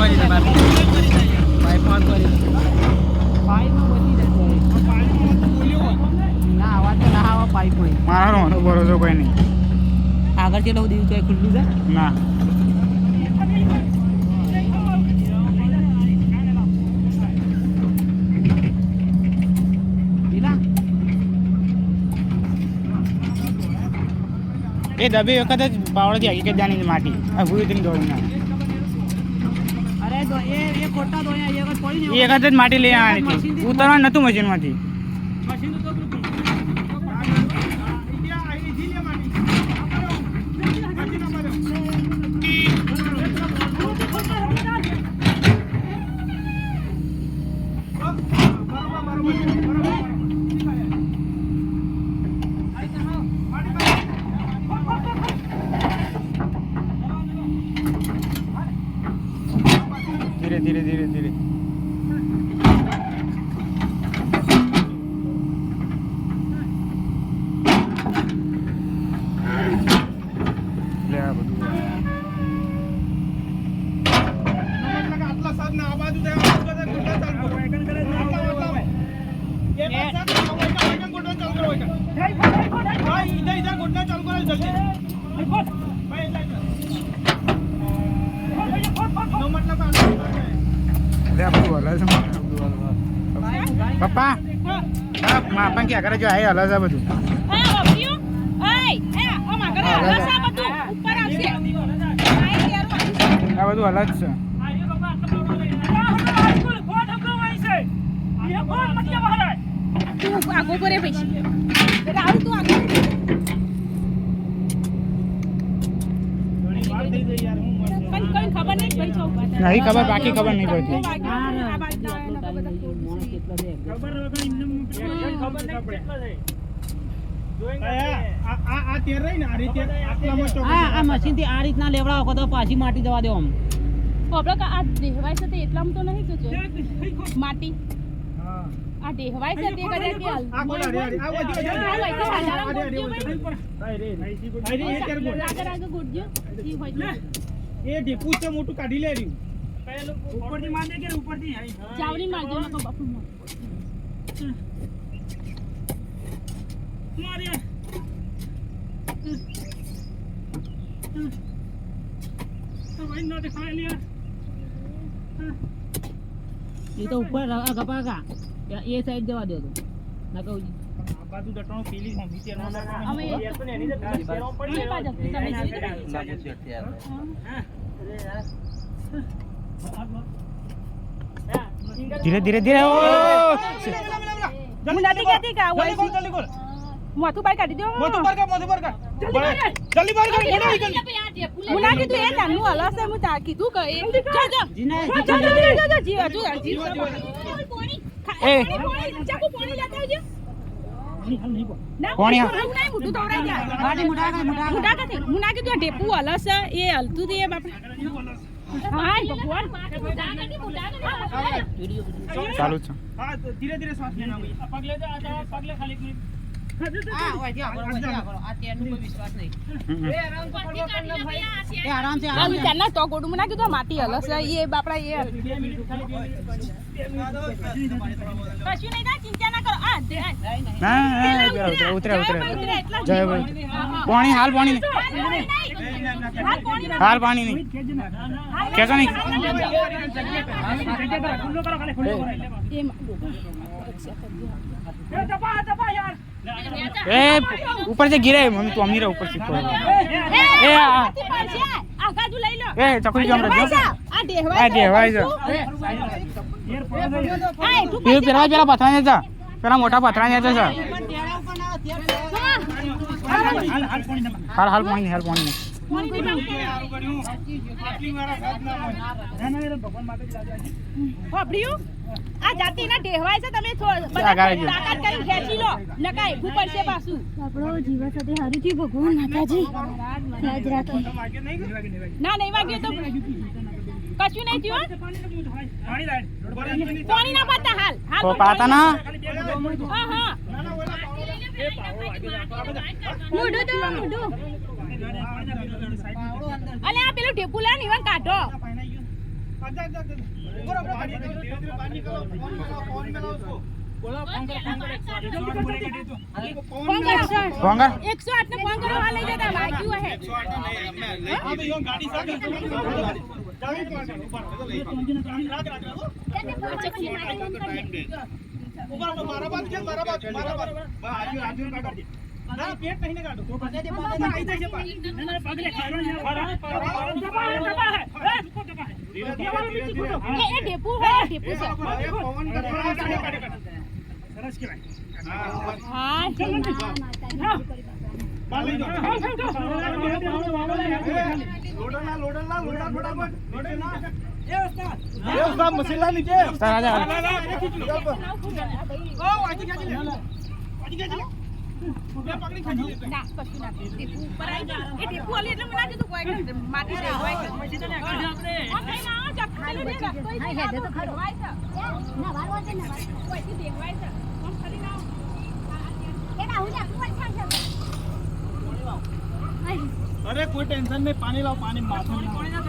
કરી દે pipe on કરી પાઇપમાં બધી જશે ના આવા તો ના આવા પાઇપમાં મારો ભરોસો કોઈ નહીં આગળ ચેલો દીધું તો ખુલ્લું છે ના એ દબી વખત જ પાવડેથી હકીકત જાણી માટી ભૂલી તેની દોડી ના અરે એ ખોટા તો અહીંયા એક જ પડી એ વખત જ માટી લઈ આવવાની હતી ઉતરવા નતું મશીનમાંથી મશીન તો ધીરે ધીરે ધીરે ધીરે લે આ બધું આટલા સાદ ના આ બાજુ જાય આ બાજુ ગોટા ચાલુ કરો એ બાજુ ગોટા ચાલુ કરો ભાઈ ઇધર ગોટા ચાલુ કરો જલ્દી ભાઈ નો મતલબ લે આ બધું હલે છે પપ્પા માપન ક્યાં કરે જો આ હલે છે બધું આ બધું હલે જ છે નહીં ખબર બાકી ખબર નહીં પડતી આ મશીન થી આ રીતના લેવડાવો તો પાછી માટી જવા દો આમ આ દેહવાય છે તે એટલામાં તો નહીં તો માટી આ દેહવાય છે તે કદાચ કે આગળ ગોડજો એ ઢેપુ છે મોટું કાઢી લે રહ્યું ઉપરથી માર દે કે ઉપરથી ચાવડી મારજો નકો બાપુ મારે તો ભાઈ ના દેખાય લે એ તો ઉપર ગપા કા એ સાઈડ જવા દો તો ના કહું આ બાજુ ડટણો પેલી હોંધી તે નો અમે યાર તો એની જ શેરો પડી એ બાજુ તમે ધીરે ધીરે ધીરે ઓ હું નથી કહેતી કે જલ્દી બોલ મોથું બહાર કાઢી દો મોટું બહાર કાઢ જલ્દી બહાર કાઢ મોટો નીકળ હું ના કીધું એ નાનું હલસે હું તા કીધું કે એ ચાકુ પાણી લેતા આવજો કોણ મોટું દોરાઈ જાય મોટા કાથી હું ના કીધું ઢેપુ હલસે એ હલતું એ બાપા હાય ભગવાન ચાલુ છે હા ધીરે ધીરે શ્વાસ લેના ભાઈ પગ લે જા પગ લે ખાલી એક મિનિટ માટી હલસ એ બાપડા એ કશું નહીં ચિંતા ના કરો ઉતરે જય પાણી હાલ પાણી હાલ પાણી નહીં કેસો નહીં ए ऊपर से गिरे मम्मी तू अमीर है ऊपर से ए आगाजू લઈ લો ए चकली जम रहा આ દેહવાય છે ये पेरा पेरा पथरा ने था पेरा मोटा पथरा ने था हाल हाल पानी આ જાતિના દેહવાય છે તમે તાકાત કરી ખેંચી લો નકાય ઉપર છે પાછું આપણો જીવન સાથે હારી થી ભગવાન માતાજી યાદ રાખે ના નહીં વાગ્યો તો કશું નહીં થયું પાણી ના પાતા હાલ तो पाता ना હા હા મોઢું અલે આ પેલું ઢેપુ લે નીવન કાઢો आजा बराबर बाहर निकलो फोन में उसको बोला फोन कर ફોન કરો ફોન કર 108 ને ફોન કરો આ લઈ જતા વાગ્યું હે हां भाई यो गाड़ी साथ ऊपर मारा बात आजू का कर दे ना पेट नहीं काटो तो बता दे आई जाए ना पगले खारो है એ ડેપુ હે ડેપુ છે फोन कर सरस के હા लोडला फटाफट ये उस्ताद मसाला नीचे ઉસ્તાદ આજા ओ आजी क्या मैं पकड़ी खींच ले ના કશું ના ડેપુ ઉપર આવી ગયું એ ડેપુ આલી એટલે મને કીધું કોઈ માટી રે હોય આપણે ઓકે ના જખાલી રે રસ્તો ઈ હેડે તો ખરો હોય છે ના વારવા છે ના કોઈ થી દેખવાય છે કોણ ખરી ના એ ના હું જા તું અચ્છા છે अरे कोई टेंशन नहीं पानी लाओ पानी माथो